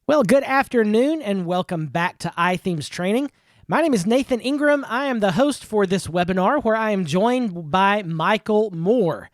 Well, good afternoon and welcome back to iThemes Training. My name is Nathan Ingram. I am the host for this webinar where I am joined by Michael Moore.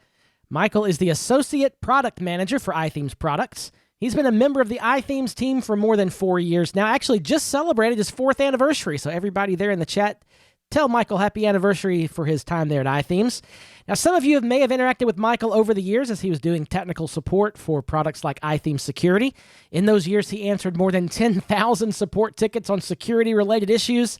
Michael is the Associate Product Manager for iThemes Products. He's been a member of the iThemes team for more than 4 years now, actually just celebrated his 4th anniversary. So everybody there in the chat, tell Michael happy anniversary for his time there at iThemes. Now, some of you may have interacted with Michael over the years as he was doing technical support for products like iThemes Security. In those years, he answered more than 10,000 support tickets on security-related issues.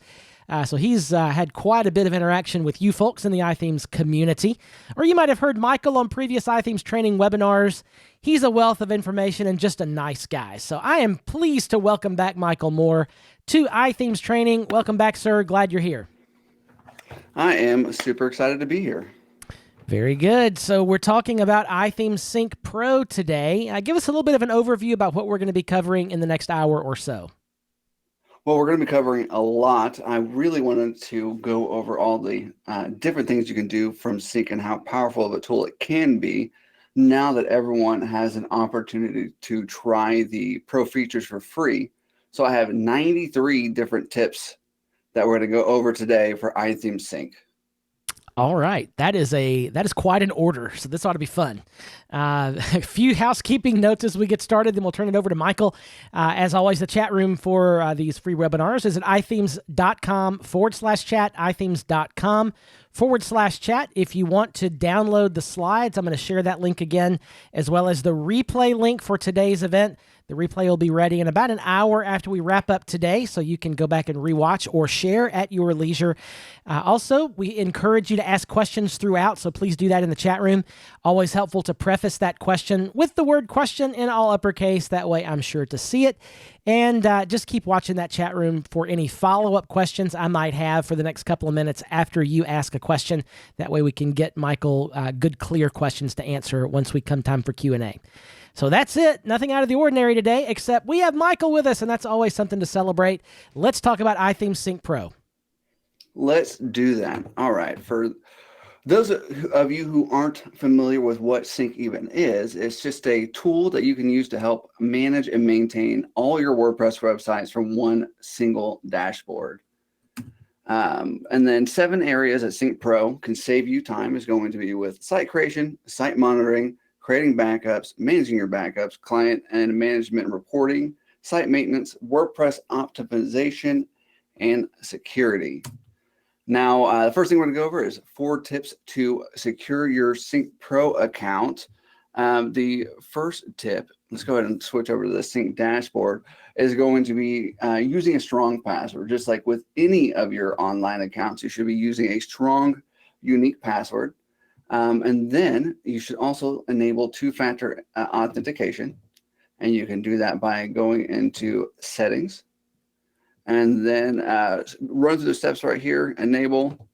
So he's had quite a bit of interaction with you folks in the iThemes community. Or you might have heard Michael on previous iThemes training webinars. He's a wealth of information and just a nice guy. So I am pleased to welcome back Michael Moore to iThemes Training. Welcome back, sir. Glad you're here. I am super excited to be here. Very good. So we're talking about iThemes Sync Pro today. Give us a little bit of an overview about what we're going to be covering in the next hour or so. Well, we're going to be covering a lot. I really wanted to go over all the different things you can do from Sync and how powerful of a tool it can be now that everyone has an opportunity to try the pro features for free. So I have 93 different tips that we're going to go over today for iThemes Sync. All right, that is quite an order, so this ought to be fun. A few housekeeping notes as we get started, then we'll turn it over to Michael. As always, the chat room for these free webinars is at ithemes.com/chat, ithemes.com/chat. If you want to download the slides, I'm going to share that link again, as well as the replay link for today's event. The replay will be ready in about an hour after we wrap up today, so you can go back and rewatch or share at your leisure. Also, we encourage you to ask questions throughout, so please do that in the chat room. Always helpful to preface that question with the word question in all uppercase. That way I'm sure to see it. And just keep watching that chat room for any follow-up questions I might have for the next couple of minutes after you ask a question. That way we can get Michael good, clear questions to answer once we come time for Q&A. So that's it. Nothing out of the ordinary today, except we have Michael with us, and that's always something to celebrate. Let's talk about iThemes Sync Pro. Let's do that. All right. For those of you who aren't familiar with what Sync even is, it's just a tool that you can use to help manage and maintain all your WordPress websites from one single dashboard. And then 7 areas that Sync Pro can save you time is going to be with site creation, site monitoring, creating backups, managing your backups, client and management reporting, site maintenance, WordPress optimization, and security. Now, the first thing we're going to go over is 4 tips to secure your Sync Pro account. The first tip, let's go ahead and switch over to the Sync dashboard, is going to be using a strong password. Just like with any of your online accounts, you should be using a strong, unique password. And then you should also enable 2-factor authentication. And you can do that by going into settings and then run through the steps right here, enable,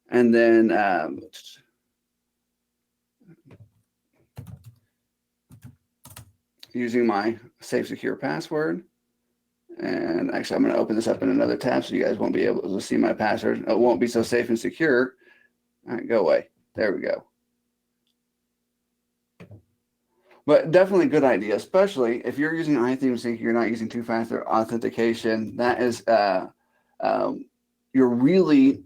and then using my safe secure password. And actually, I'm going to open this up in another tab so you guys won't be able to see my password. It won't be so safe and secure. All right, go away. There we go. But definitely a good idea, especially if you're using iThemes Sync, you're not using 2-factor authentication. That is, you're really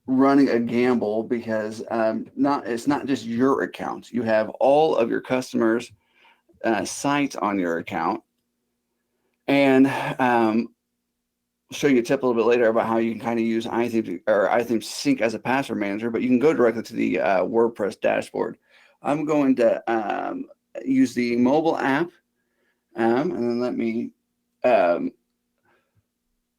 running a gamble because it's not just your account. You have all of your customers' sites on your account. And show you a tip a little bit later about how you can kind of use iThemes Sync as a password manager, but you can go directly to the WordPress dashboard. I'm going to use the mobile app, and then let me.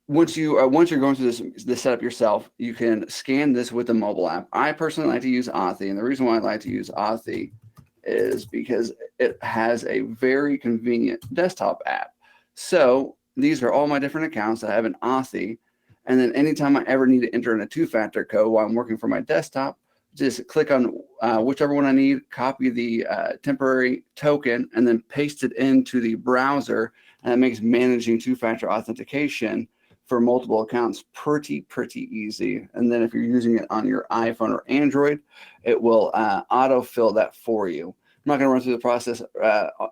Once you're going through this setup yourself, you can scan this with the mobile app. I personally like to use Authy, and the reason why I like to use Authy is because it has a very convenient desktop app. So these are all my different accounts that have an Authy, and then anytime I ever need to enter in a 2-factor code while I'm working from my desktop, just click on whichever one I need, copy the temporary token, and then paste it into the browser, and that makes managing 2-factor authentication for multiple accounts pretty easy. And then if you're using it on your iPhone or Android, it will autofill that for you. I'm not going to run through the process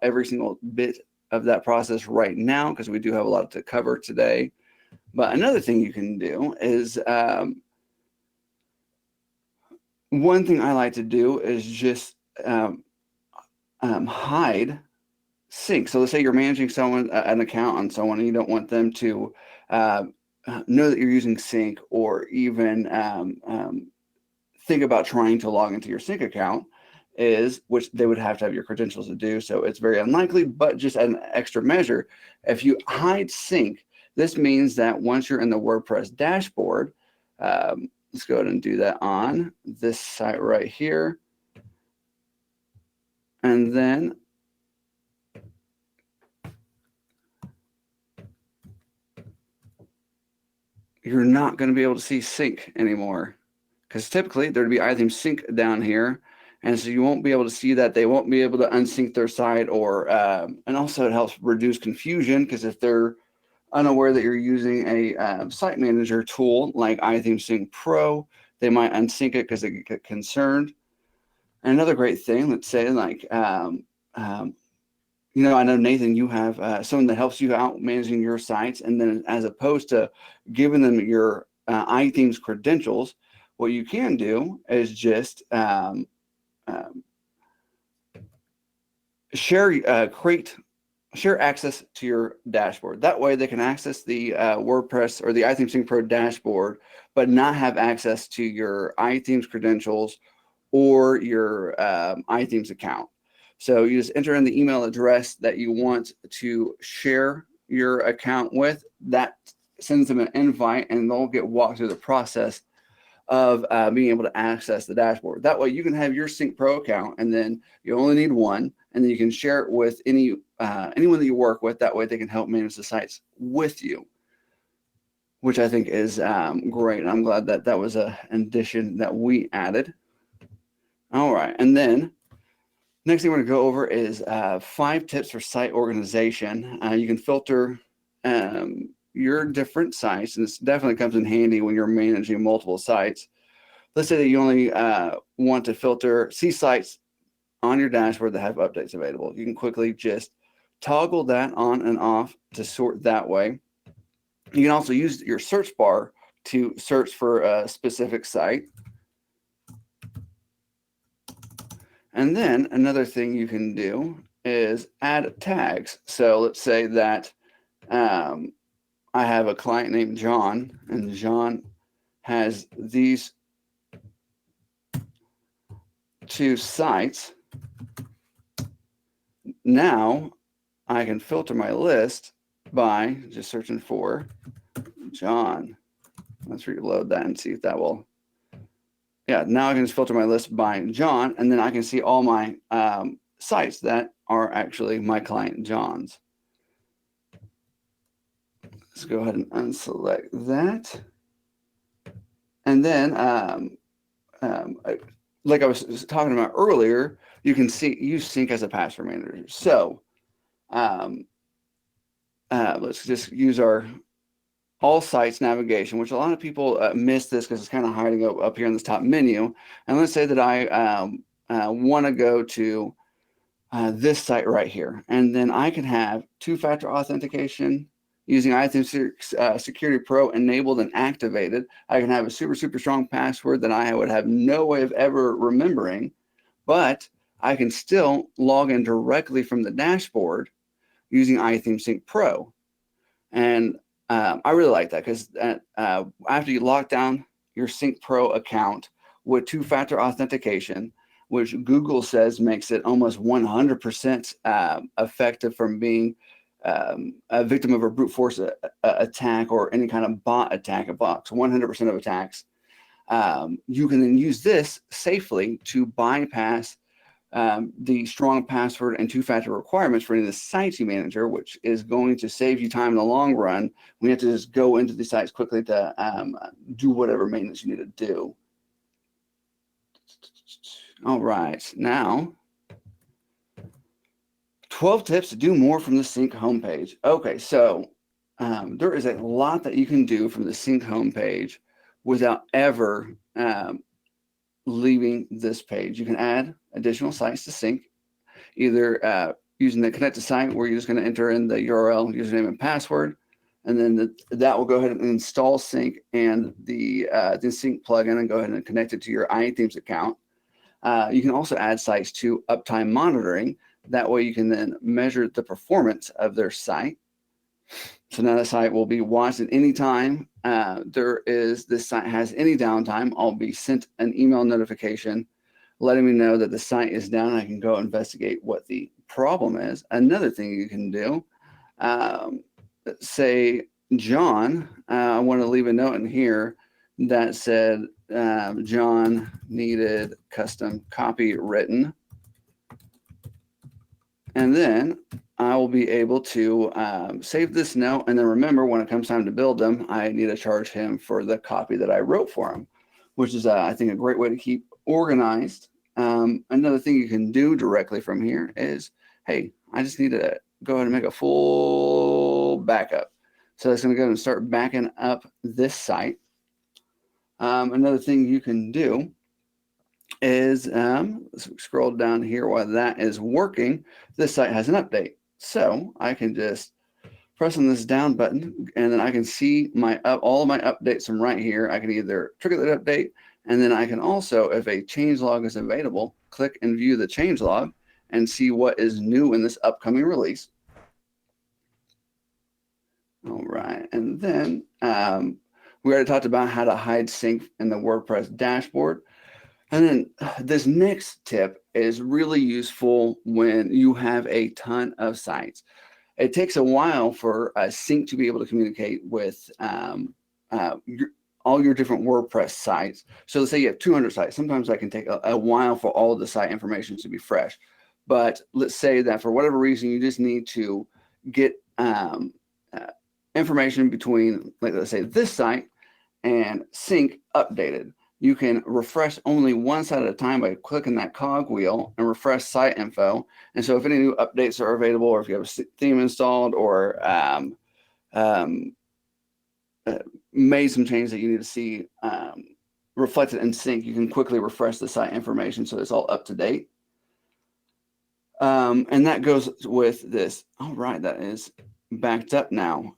every single bit of that process right now because we do have a lot to cover today. But another thing you can do is one thing I like to do is just hide sync. So let's say you're managing someone, an account on someone, and you don't want them to know that you're using sync, or even think about trying to log into your sync account, which they would have to have your credentials to do. So it's very unlikely, but just an extra measure, if you hide sync, this means that once you're in the WordPress dashboard, let's go ahead and do that on this site right here. And then you're not going to be able to see sync anymore, because typically there'd be iThemes sync down here. And so you won't be able to see that. They won't be able to unsync their site, or and also it helps reduce confusion, because if they're unaware that you're using a site manager tool like iThemes Sync Pro, they might unsync it because they get concerned. And another great thing, let's say like, you know, I know, Nathan, you have someone that helps you out managing your sites, and then as opposed to giving them your iThemes credentials, what you can do is just share access to your dashboard. That way they can access the WordPress or the iThemes Sync Pro dashboard, but not have access to your iThemes credentials or your iThemes account. So you just enter in the email address that you want to share your account with. That sends them an invite, and they'll get walked through the process of being able to access the dashboard. That way you can have your Sync Pro account, and then you only need one, and then you can share it with anyone that you work with. That way they can help manage the sites with you, which I think is great. And I'm glad that that was an addition that we added. All right, and then next thing we're going to go over is 5 tips for site organization. You can filter your different sites, and this definitely comes in handy when you're managing multiple sites. Let's say that you only want to see sites on your dashboard that have updates available. You can quickly just toggle that on and off to sort that way. You can also use your search bar to search for a specific site. And then another thing you can do is add tags. So let's say that I have a client named John, and John has these 2 sites. Now I can filter my list by just searching for John. Let's reload that and see if that will. Yeah, now I can just filter my list by John, and then I can see all my sites that are actually my client John's. Let's go ahead and unselect that. And then, like I was talking about earlier, you can use Sync as a password manager. So let's just use our all sites navigation, which a lot of people miss this because it's kind of hiding up here in this top menu. And let's say that I want to go to this site right here, and then I can have 2-factor authentication using iThemes Security Pro enabled and activated. I can have a super strong password that I would have no way of ever remembering, but I can still log in directly from the dashboard using iThemes Sync Pro. And I really like that, because after you lock down your Sync Pro account with 2-factor authentication, which Google says makes it almost 100% effective from being a victim of a brute force attack or any kind of bot attack. It blocks 100% of attacks. You can then use this safely to bypass the strong password and 2-factor requirements for any of the sites you manager, which is going to save you time in the long run. We have to just go into the sites quickly to do whatever maintenance you need to do. All right, now 12 tips to do more from the Sync homepage. Okay, so there is a lot that you can do from the Sync homepage without ever leaving this page. You can add additional sites to Sync. Either using the connect to site where you're just going to enter in the URL, username, and password. And then that will go ahead and install Sync and the Sync plugin and go ahead and connect it to your iThemes account. You can also add sites to uptime monitoring. That way you can then measure the performance of their site. So now the site will be watched at any time. This site has any downtime, I'll be sent an email notification letting me know that the site is down. I can go investigate what the problem is. Another thing you can do, say, John, I want to leave a note in here that said John needed custom copy written. And then I will be able to save this note. And then remember, when it comes time to build them, I need to charge him for the copy that I wrote for him, which is, I think, a great way to keep organized. Another thing you can do directly from here is, hey, I just need to go ahead and make a full backup. So that's going to go and start backing up this site. Another thing you can do is, let's scroll down here while that is working. This site has an update. So I can just press on this down button, and then I can see all of my updates from right here. I can either trigger that update, and then I can also, if a changelog is available, click and view the changelog and see what is new in this upcoming release. All right, and then we already talked about how to hide sync in the WordPress dashboard. And then this next tip is really useful when you have a ton of sites. It takes a while for Sync to be able to communicate with all your different WordPress sites. So let's say you have 200 sites. Sometimes that can take a while for all of the site information to be fresh. But let's say that for whatever reason, you just need to get information between, like, let's say this site and Sync updated. You can refresh only one site at a time by clicking that cog wheel and refresh site info. And so if any new updates are available, or if you have a theme installed, or made some changes that you need to see reflected in Sync, you can quickly refresh the site information so it's all up to date. And that goes with this. All right, that is backed up now.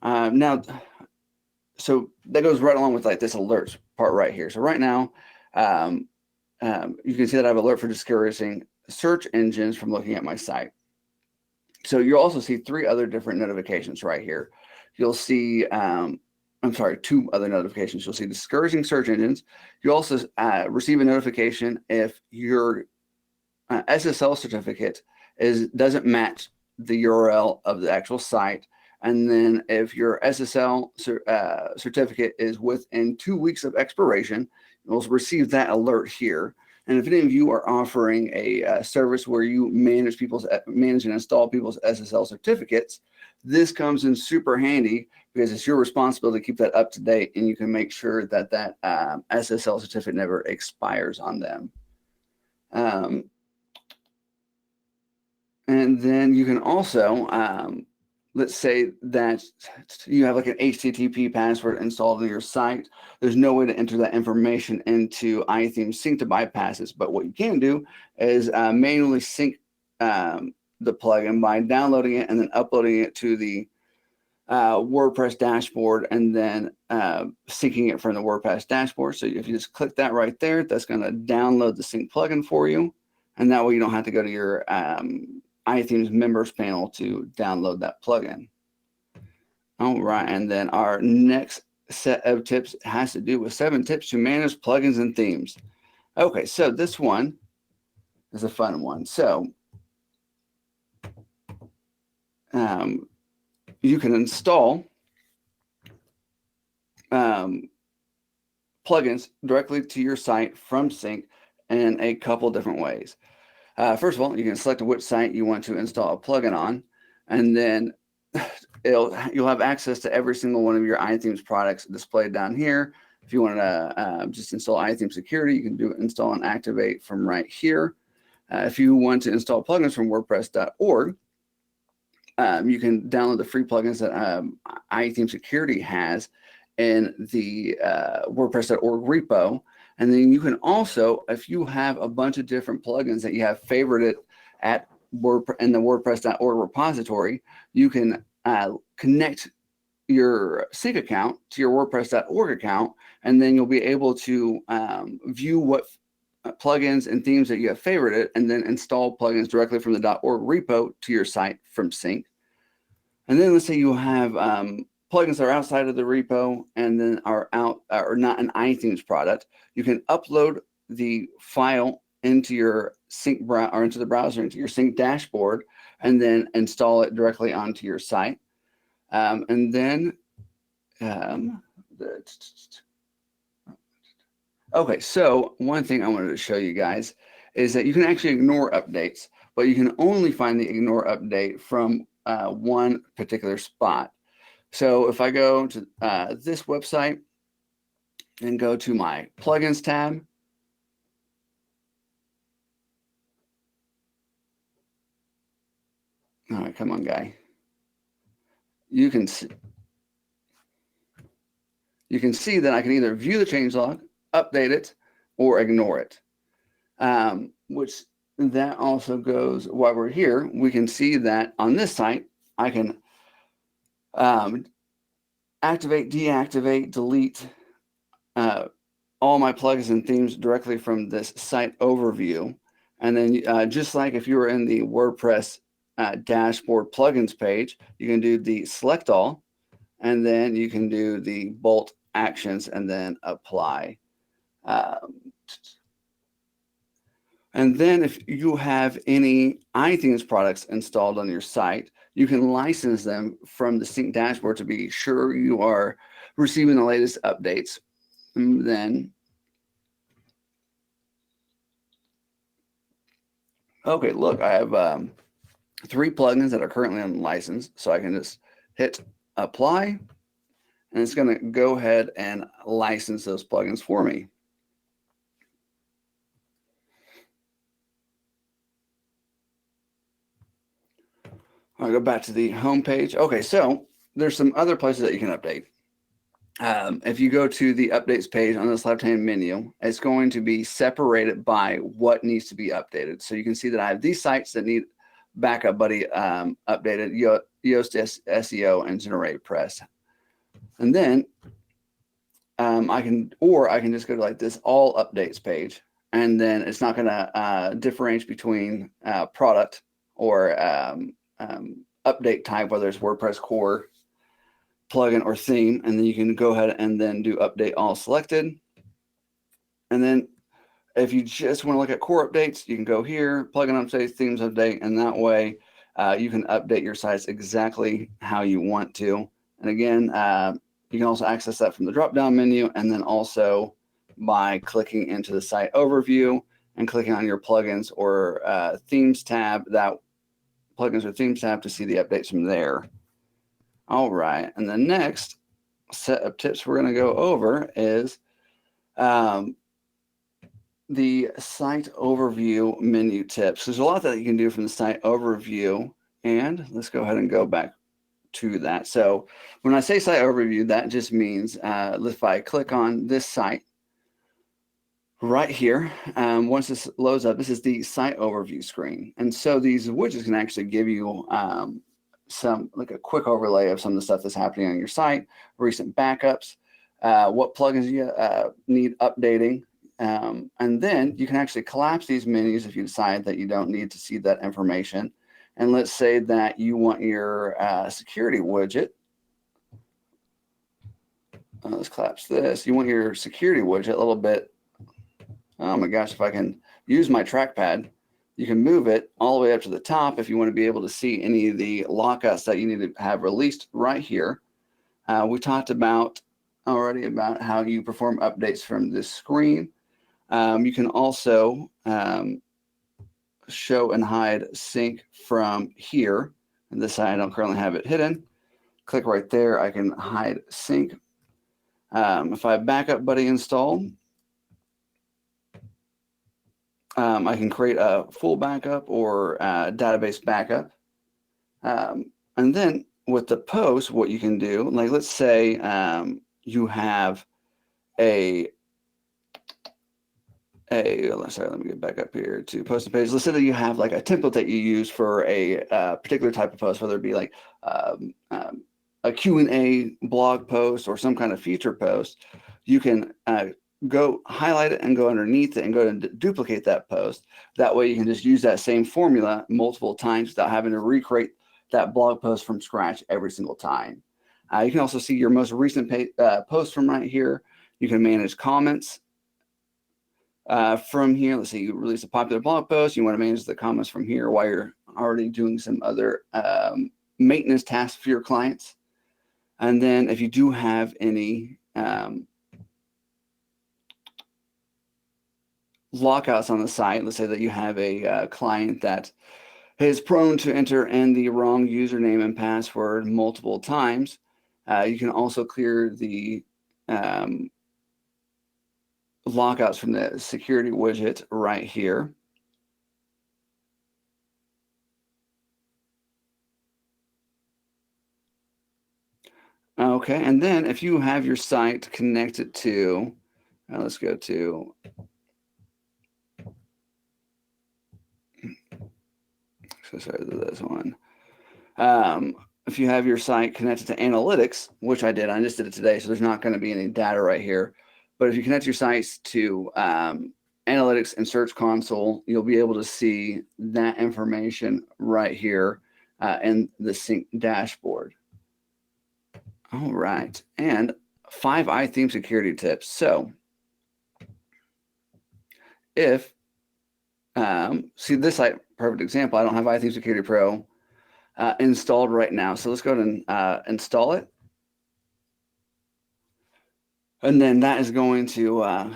So that goes right along with like this alerts part right here. So right now, you can see that I have alert for discouraging search engines from looking at my site. So you'll also see 3 other different notifications right here. You'll see, 2 other notifications. You'll see discouraging search engines. You also receive a notification if your SSL certificate doesn't match the URL of the actual site. And then if your SSL certificate is within 2 weeks of expiration, you'll receive that alert here. And if any of you are offering a service where you manage and install people's SSL certificates, this comes in super handy because it's your responsibility to keep that up to date, and you can make sure that that SSL certificate never expires on them. And then you can also, let's say that you have like an HTTP password installed on your site. There's no way to enter that information into iThemes Sync to bypass this. But what you can do is manually sync the plugin by downloading it and then uploading it to the WordPress dashboard, and then syncing it from the WordPress dashboard. So if you just click that right there, that's going to download the Sync plugin for you. And that way you don't have to go to your iThemes members panel to download that plugin. All right, and then our next set of tips has to do with 7 tips to manage plugins and themes. Okay, so this one is a fun one. So you can install plugins directly to your site from Sync in a couple different ways. First of all, you can select which site you want to install a plugin on, and then you'll have access to every single one of your iThemes products displayed down here. If you want to just install iThemes Security, you can do install and activate from right here. If you want to install plugins from WordPress.org, you can download the free plugins that iThemes Security has in the WordPress.org repo. And then you can also, if you have a bunch of different plugins that you have favorited at WordPress.org repository, you can connect your sync account to your WordPress.org account, and then you'll be able to view what plugins and themes that you have favorited, and then install plugins directly from the .org repo to your site from sync. And then let's say you have plugins that are outside of the repo and then are not an iThemes product. You can upload the file into your sync or into the browser, into your sync dashboard, and then install it directly onto your site. And then, okay, so one thing I wanted to show you guys is that you can actually ignore updates, but you can only find the ignore update from one particular spot. So if I go to this website and go to my plugins tab, all right, come on, guy. You can see that I can either view the changelog, update it, or ignore it. Which that also goes while we're here. We can see that on this site, I can activate, deactivate, delete all my plugins and themes directly from this site overview. And then just like if you were in the WordPress dashboard plugins page, you can do the select all, and then you can do the bolt actions and then apply. And then if you have any iThemes products installed on your site, you can license them from the sync dashboard to be sure you are receiving the latest updates. And then, okay, look, I have 3 plugins that are currently unlicensed. So I can just hit apply, and it's going to go ahead and license those plugins for me. I'll go back to the home page. Okay, so there's some other places that you can update. If you go to the updates page on this left-hand menu, it's going to be separated by what needs to be updated. So you can see that I have these sites that need Backup Buddy updated, Yoast SEO, and GeneratePress. And then I can just go to like this all updates page, and then it's not going to differentiate between product or update type, whether it's WordPress core, plugin, or theme. And then you can go ahead and then do update all selected. And then if you just want to look at core updates, you can go here, plugin updates, themes update, and that way you can update your sites exactly how you want to. And again, you can also access that from the drop-down menu, and then also by clicking into the site overview and clicking on your plugins or themes tab, that plugins or themes tab, to see the updates from there. All right, and the next set of tips we're going to go over is the site overview menu tips. There's a lot that you can do from the site overview, and let's go ahead and go back to that. So when I say site overview, that just means if I click on this site right here, once this loads up, this is the site overview screen. And so these widgets can actually give you some, like a quick overlay of some of the stuff that's happening on your site, recent backups, what plugins you need updating. And then you can actually collapse these menus if you decide that you don't need to see that information. And let's say that you want your security widget. Let's collapse this. You want your security widget a little bit. Oh my gosh, if I can use my trackpad, you can move it all the way up to the top if you want to be able to see any of the lockouts that you need to have released right here. We talked already about how you perform updates from this screen. You can also show and hide sync from here. And this side, I don't currently have it hidden. Click right there, I can hide sync. If I have Backup Buddy installed, I can create a full backup or database backup. And then with the post, what you can do, like let's say you have a let me get back up here to post a page. Let's say that you have like a template that you use for a particular type of post, whether it be like a Q&A blog post or some kind of feature post. You can go highlight it and go underneath it and go and duplicate that post. That way you can just use that same formula multiple times without having to recreate that blog post from scratch every single time. You can also see your most recent post from right here. You can manage comments from here. Let's say you release a popular blog post. You want to manage the comments from here while you're already doing some other maintenance tasks for your clients. And then if you do have any lockouts on the site, let's say that you have a client that is prone to enter in the wrong username and password multiple times, you can also clear the lockouts from the security widget right here. Okay, and then if you have your site connected to, let's go to, so sorry, this one. If you have your site connected to analytics, which I did, I just did it today, so there's not going to be any data right here. But if you connect your sites to analytics and Search Console, you'll be able to see that information right here in the sync dashboard. All right, and 5 iThemes security tips. So if, see this site, perfect example, I don't have iThemes Security Pro installed right now. So let's go ahead and install it. And then that is going to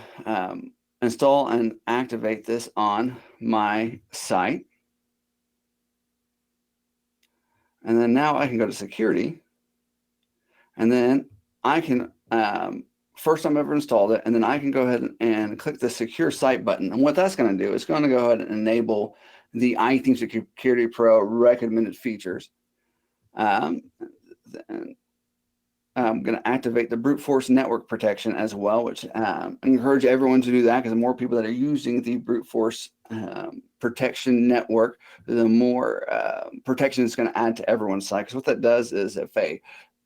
install and activate this on my site. And then now I can go to security. And then I can, first time I've ever installed it, and then I can go ahead and click the secure site button. And what that's going to do is going to go ahead and enable the iThemes Security Pro recommended features. Then I'm going to activate the brute force network protection as well, which I encourage everyone to do that, because the more people that are using the brute force protection network, the more protection it's going to add to everyone's site. Because what that does is if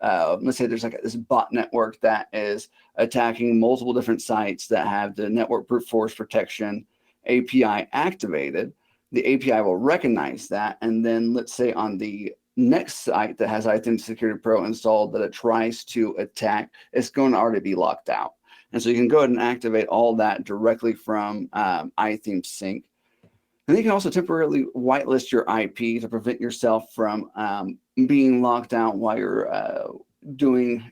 let's say there's like this bot network that is attacking multiple different sites that have the network brute force protection API activated, the API will recognize that. And then let's say on the next site that has iThemes Security Pro installed that it tries to attack, it's going to already be locked out. And so you can go ahead and activate all that directly from iThemes Sync. And you can also temporarily whitelist your IP to prevent yourself from being locked out while you're doing,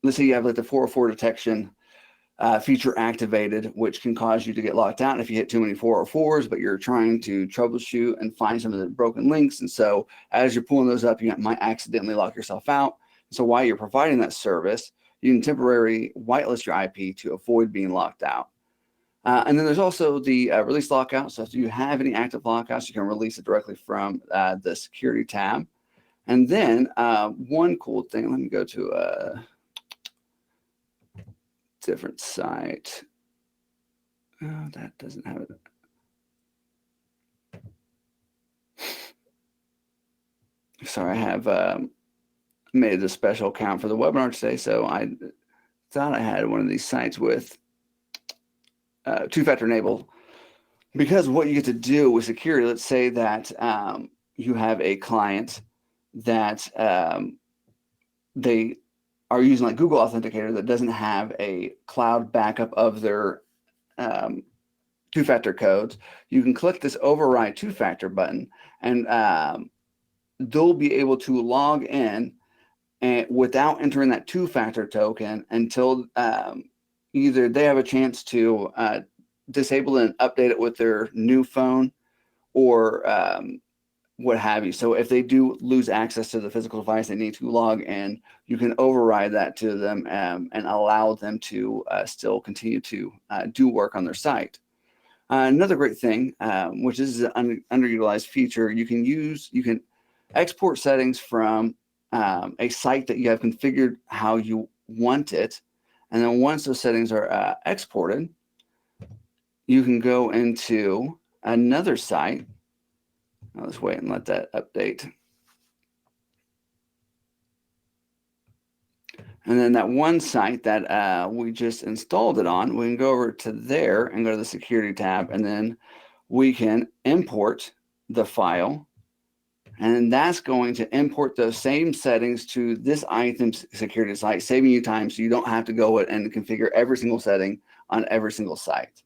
let's say you have like the 404 detection feature activated, which can cause you to get locked out if you hit too many 404s, but you're trying to troubleshoot and find some of the broken links. And so as you're pulling those up, you might accidentally lock yourself out. So while you're providing that service, you can temporarily whitelist your IP to avoid being locked out. And then there's also the release lockout. So if you have any active lockouts, you can release it directly from the security tab. And then one cool thing, let me go to a different site. Oh, that doesn't have it. Sorry, I have made a special account for the webinar today, so I thought I had one of these sites with two-factor enable. Because what you get to do with security, let's say that you have a client that they are using like Google Authenticator that doesn't have a cloud backup of their two-factor codes. You can click this override two-factor button, and they'll be able to log in and without entering that two-factor token until either they have a chance to disable it and update it with their new phone, or what have you. So if they do lose access to the physical device, they need to log in, you can override that to them and allow them to still continue to do work on their site. Another great thing, which is an underutilized feature, you can export settings from a site that you have configured how you want it. And then once those settings are exported, you can go into another site. I'll just wait and let that update. And then that one site that we just installed it on, we can go over to there and go to the security tab, and then we can import the file. And that's going to import those same settings to this iThemes security site, saving you time so you don't have to go and configure every single setting on every single site.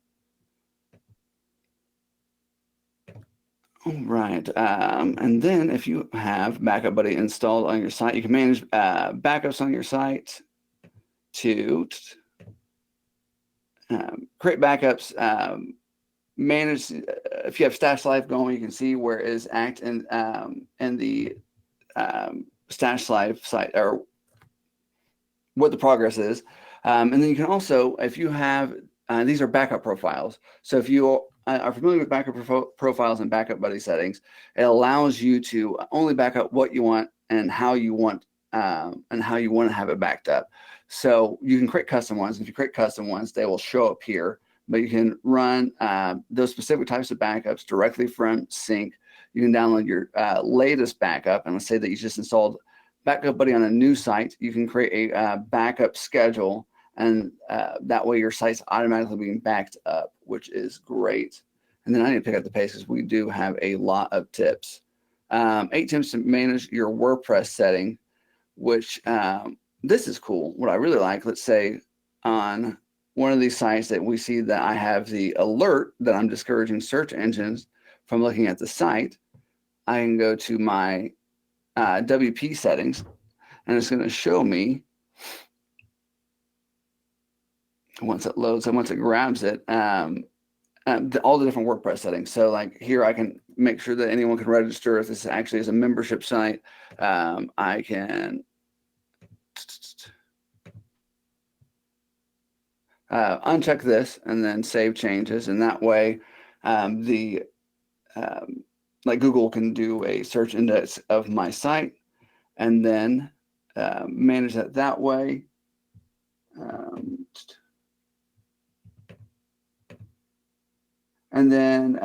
All right. And then if you have Backup Buddy installed on your site, you can manage backups on your site to create backups, manage. If you have Stash Live going, you can see where it is act in the Stash Live site, or what the progress is. And then you can also, if you have, these are backup profiles. So if you are familiar with backup profiles and Backup Buddy settings, it allows you to only back up what you want and how you want to have it backed up. So you can create custom ones. If you create custom ones, they will show up here, but you can run those specific types of backups directly from Sync. You can download your latest backup, and let's say that you just installed Backup Buddy on a new site. You can create a backup schedule, and that way your site's automatically being backed up, which is great. And then I need to pick up the pace because we do have a lot of tips. 8 tips to manage your WordPress setting, which this is cool. What I really like, let's say on one of these sites that we see that I have the alert that I'm discouraging search engines from looking at the site, I can go to my WP settings, and it's going to show me, once it loads and once it grabs it, all the different WordPress settings. So like here, I can make sure that anyone can register if this actually is a membership site. I can uncheck this and then save changes, and that way like Google can do a search index of my site, and then manage that way. And then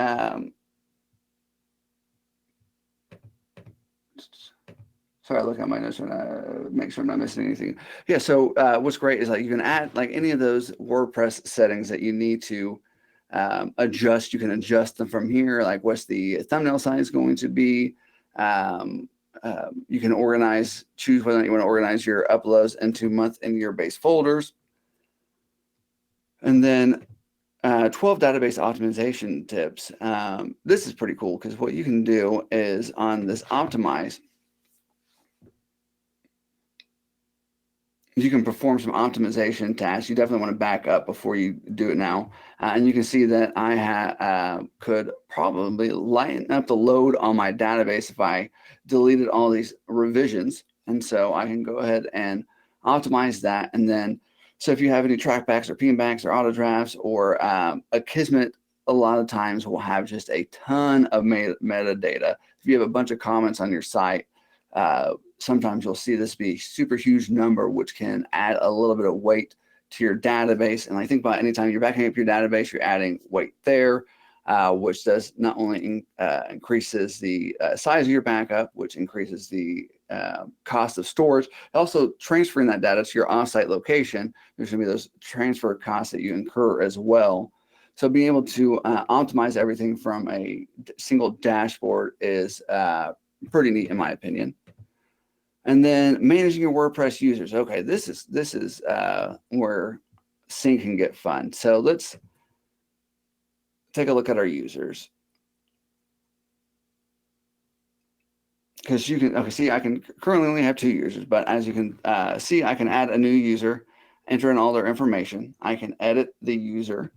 sorry, I look at my notes and make sure I'm not missing anything. Yeah, so what's great is like you can add like any of those WordPress settings that you need to adjust. You can adjust them from here, like what's the thumbnail size going to be. You can choose whether or not you want to organize your uploads into month and year-based folders. And then 12 database optimization tips. This is pretty cool because what you can do is on this optimize, you can perform some optimization tasks. You definitely want to back up before you do it now. And you can see that I could probably lighten up the load on my database if I deleted all these revisions. And so I can go ahead and optimize that. And then, so if you have any trackbacks or PMBacks or auto drafts or a Kismet, a lot of times will have just a ton of metadata. If you have a bunch of comments on your site, sometimes you'll see this be a super huge number, which can add a little bit of weight to your database. And I think about anytime you're backing up your database, you're adding weight there, which does not only increases the size of your backup, which increases the cost of storage, also transferring that data to your offsite location. There's going to be those transfer costs that you incur as well. So being able to optimize everything from a single dashboard is pretty neat in my opinion. And then managing your WordPress users. Okay, this is where sync can get fun. So let's take a look at our users. Because you can see I can currently only have 2 users, but as you can see, I can add a new user, enter in all their information. I can edit the user.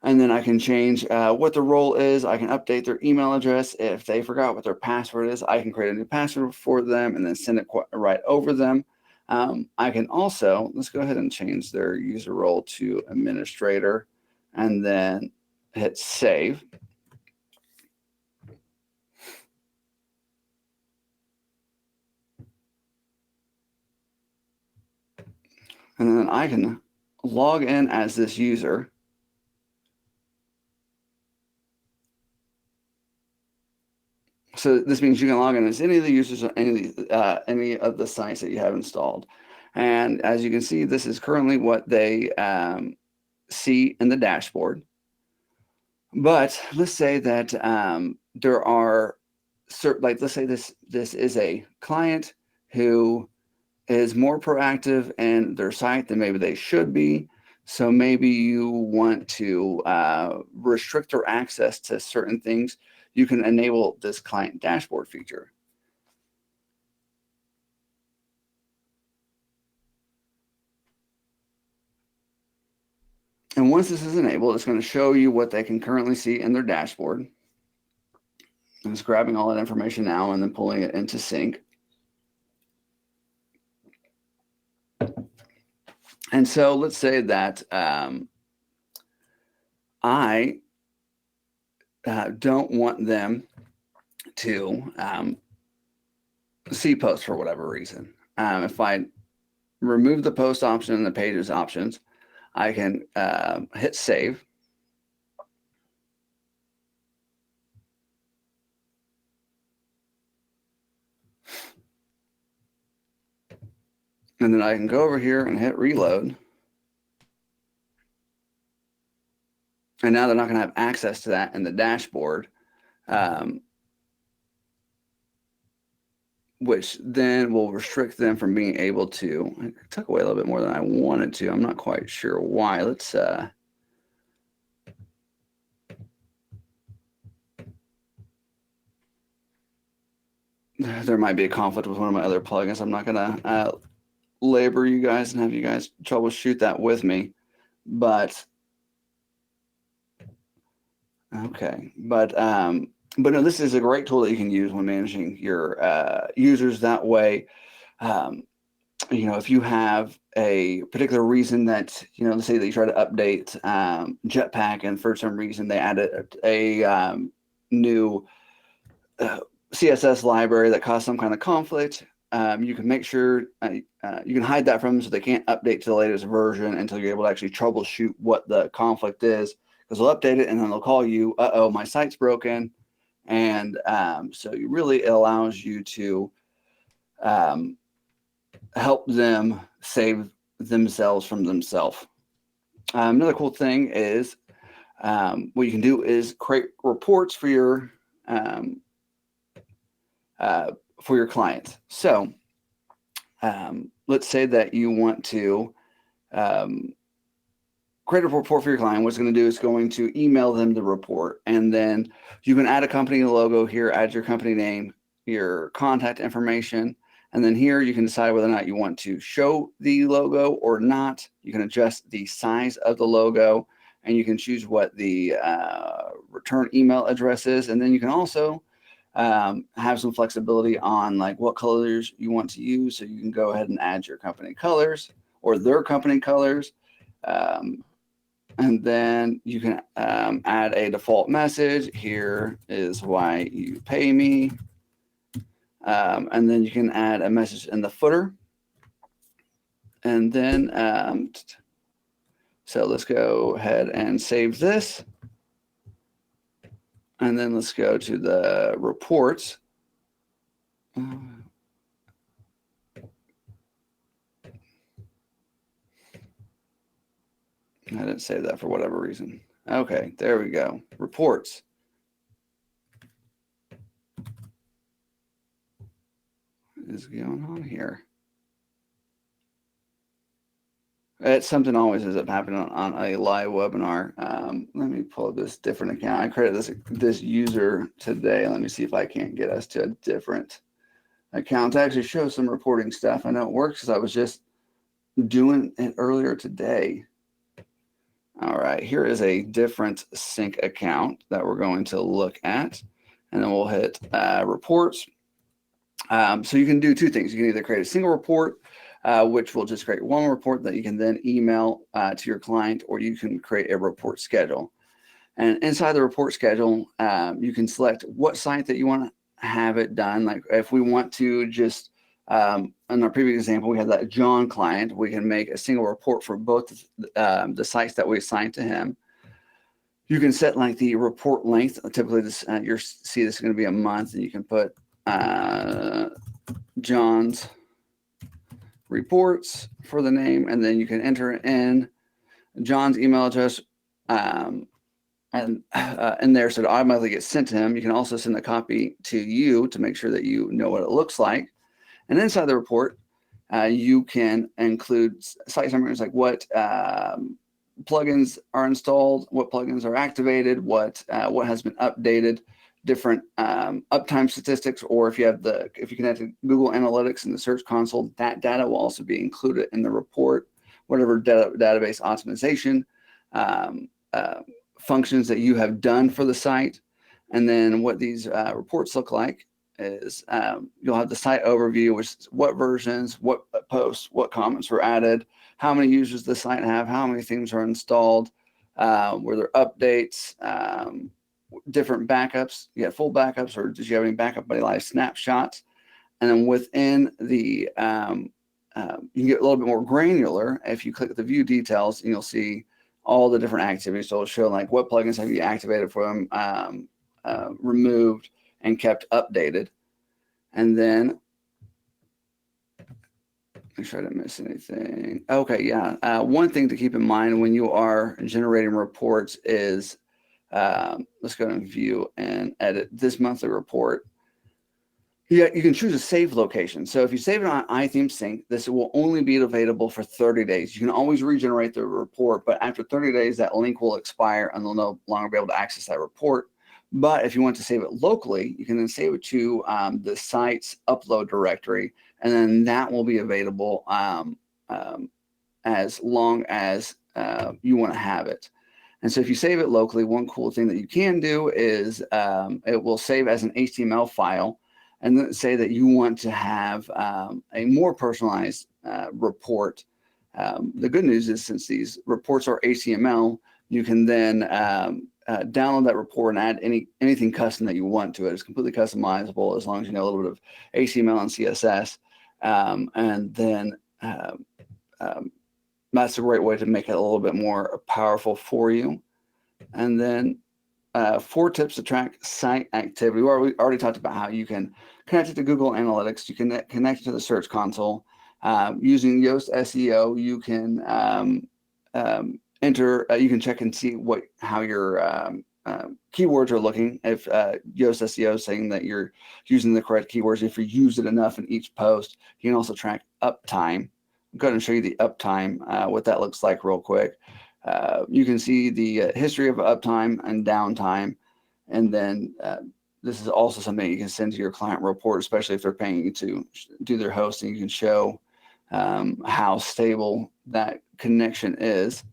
And then I can change what the role is. I can update their email address. If they forgot what their password is, I can create a new password for them and then send it right over them. I can also, let's go ahead and change their user role to administrator and then hit save. And then I can log in as this user. So this means you can log in as any of the users on any of the sites that you have installed. And as you can see, this is currently what they see in the dashboard. But let's say that there are certain, like let's say this is a client who is more proactive in their site than maybe they should be. So maybe you want to restrict their access to certain things. You can enable this client dashboard feature. And once this is enabled, it's going to show you what they can currently see in their dashboard. And it's grabbing all that information now and then pulling it into sync. And so let's say that I don't want them to see posts for whatever reason. If I remove the post option and the pages options, I can hit save. And then I can go over here and hit reload. And now they're not going to have access to that in the dashboard, which then will restrict them from being able to. I took away a little bit more than I wanted to. I'm not quite sure why. Let's there might be a conflict with one of my other plugins. I'm not going to labor you guys and have you guys troubleshoot that with me, but okay. But no, this is a great tool that you can use when managing your users. That way, you know, if you have a particular reason that, you know, let's say that you try to update Jetpack and for some reason they added a new CSS library that caused some kind of conflict, you can make sure you can hide that from them so they can't update to the latest version until you're able to actually troubleshoot what the conflict is, because they'll update it and then they'll call you, uh-oh, my site's broken. And so it really allows you to help them save themselves from themselves. Another cool thing is what you can do is create reports for your clients. So let's say that you want to create a report for your client. What it's going to do is going to email them the report, and then you can add a company logo here, add your company name, your contact information, and then here you can decide whether or not you want to show the logo or not. You can adjust the size of the logo, and you can choose what the return email address is, and then you can also have some flexibility on like what colors you want to use. So you can go ahead and add your company colors or their company colors. And then you can add a default message. Here is why you pay me. And then you can add a message in the footer. And then, so let's go ahead and save this. And then let's go to the reports. I didn't save that for whatever reason. Okay, there we go. Reports. What is going on here? It's something always ends up happening on a live webinar. Let me pull this different account. I created this user today. Let me see if I can't get us to a different account to actually show some reporting stuff. I know it works because I was just doing it earlier today. All right, here is a different sync account that we're going to look at, and then we'll hit reports. So you can do two things. You can either create a single report, which will just create one report that you can then email to your client, or you can create a report schedule. And inside the report schedule, you can select what site that you want to have it done. Like if we want to just, in our previous example, we had that John client, we can make a single report for both the sites that we assigned to him. You can set like the report length. Typically, this you see this is going to be a month, and you can put John's reports for the name, and then you can enter in John's email address and in there, so it automatically gets sent to him. You can also send a copy to you to make sure that you know what it looks like. And inside the report, you can include site summaries like what plugins are installed, what plugins are activated, what has been updated, different uptime statistics, or if you connect to Google Analytics in the Search Console, that data will also be included in the report. Whatever database optimization functions that you have done for the site, and then what these reports look like is you'll have the site overview, which is what versions, what posts, what comments were added, how many users the site have, how many themes are installed, were there updates, different backups. You had full backups, or did you have any backup by live snapshots? And then within the, you can get a little bit more granular if you click the view details, and you'll see all the different activities. So it'll show like what plugins have you activated for them, removed, and kept updated. And then make sure I didn't miss anything. Okay, yeah. One thing to keep in mind when you are generating reports is, let's go and view and edit this monthly report. Yeah, you can choose a save location. So if you save it on iThemes Sync, this will only be available for 30 days. You can always regenerate the report, but after 30 days, that link will expire and they'll no longer be able to access that report. But if you want to save it locally, you can then save it to the site's upload directory, and then that will be available as long as you want to have it. And so if you save it locally, one cool thing that you can do is it will save as an HTML file, and then say that you want to have a more personalized report. The good news is, since these reports are HTML, you can then download that report and add anything custom that you want to it. It's completely customizable as long as you know a little bit of HTML and CSS. And then that's a great way to make it a little bit more powerful for you. And then 4 tips to track site activity. We already talked about how you can connect it to Google Analytics. You can connect it to the Search Console. Using Yoast SEO, you can you can check and see how your keywords are looking. If Yoast SEO is saying that you're using the correct keywords, if you use it enough in each post, you can also track uptime. I'm going to show you the uptime, what that looks like real quick. You can see the history of uptime and downtime, and then this is also something you can send to your client report, especially if they're paying you to do their hosting. You can show how stable that connection is.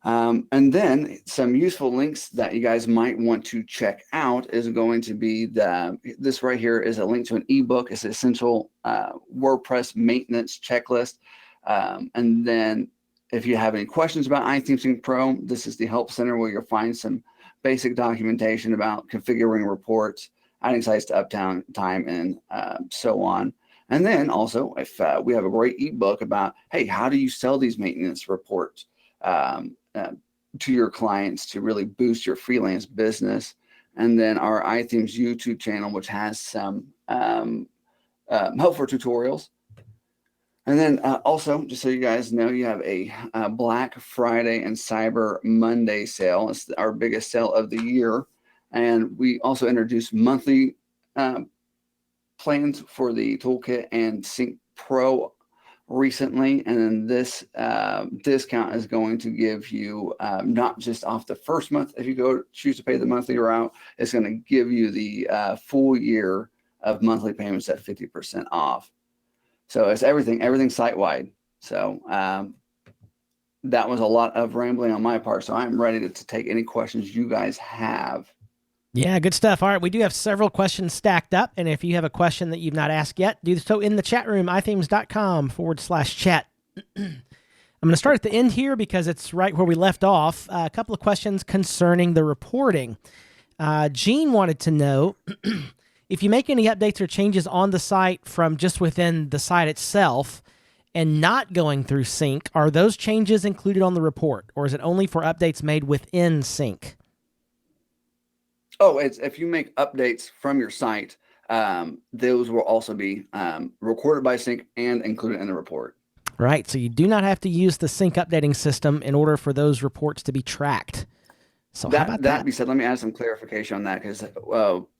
And then some useful links that you guys might want to check out is going to be this right here is a link to an ebook. It's an essential WordPress maintenance checklist. And then if you have any questions about iThemes Sync Pro, this is the help center where you'll find some basic documentation about configuring reports, adding sites to uptime time, and so on. And then also, if we have a great ebook about, hey, how do you sell these maintenance reports to your clients to really boost your freelance business? And then our iThemes YouTube channel, which has some helpful tutorials. And then also, just so you guys know, you have a Black Friday and Cyber Monday sale. It's our biggest sale of the year. And we also introduced monthly plans for the Toolkit and Sync Pro recently. And then this discount is going to give you not just off the first month. If you choose to pay the monthly route, it's going to give you the full year of monthly payments at 50% off. So it's everything site-wide. So that was a lot of rambling on my part. So I'm ready to take any questions you guys have. Yeah, good stuff. All right, we do have several questions stacked up. And if you have a question that you've not asked yet, do so in the chat room, ithemes.com/chat. I'm going to start at the end here because it's right where we left off. A couple of questions concerning the reporting. Gene wanted to know if you make any updates or changes on the site from just within the site itself, and not going through sync, are those changes included on the report, or is it only for updates made within sync? Oh, it's if you make updates from your site, those will also be recorded by sync and included in the report. Right. So you do not have to use the sync updating system in order for those reports to be tracked. So how about that? Being said, let me add some clarification on that because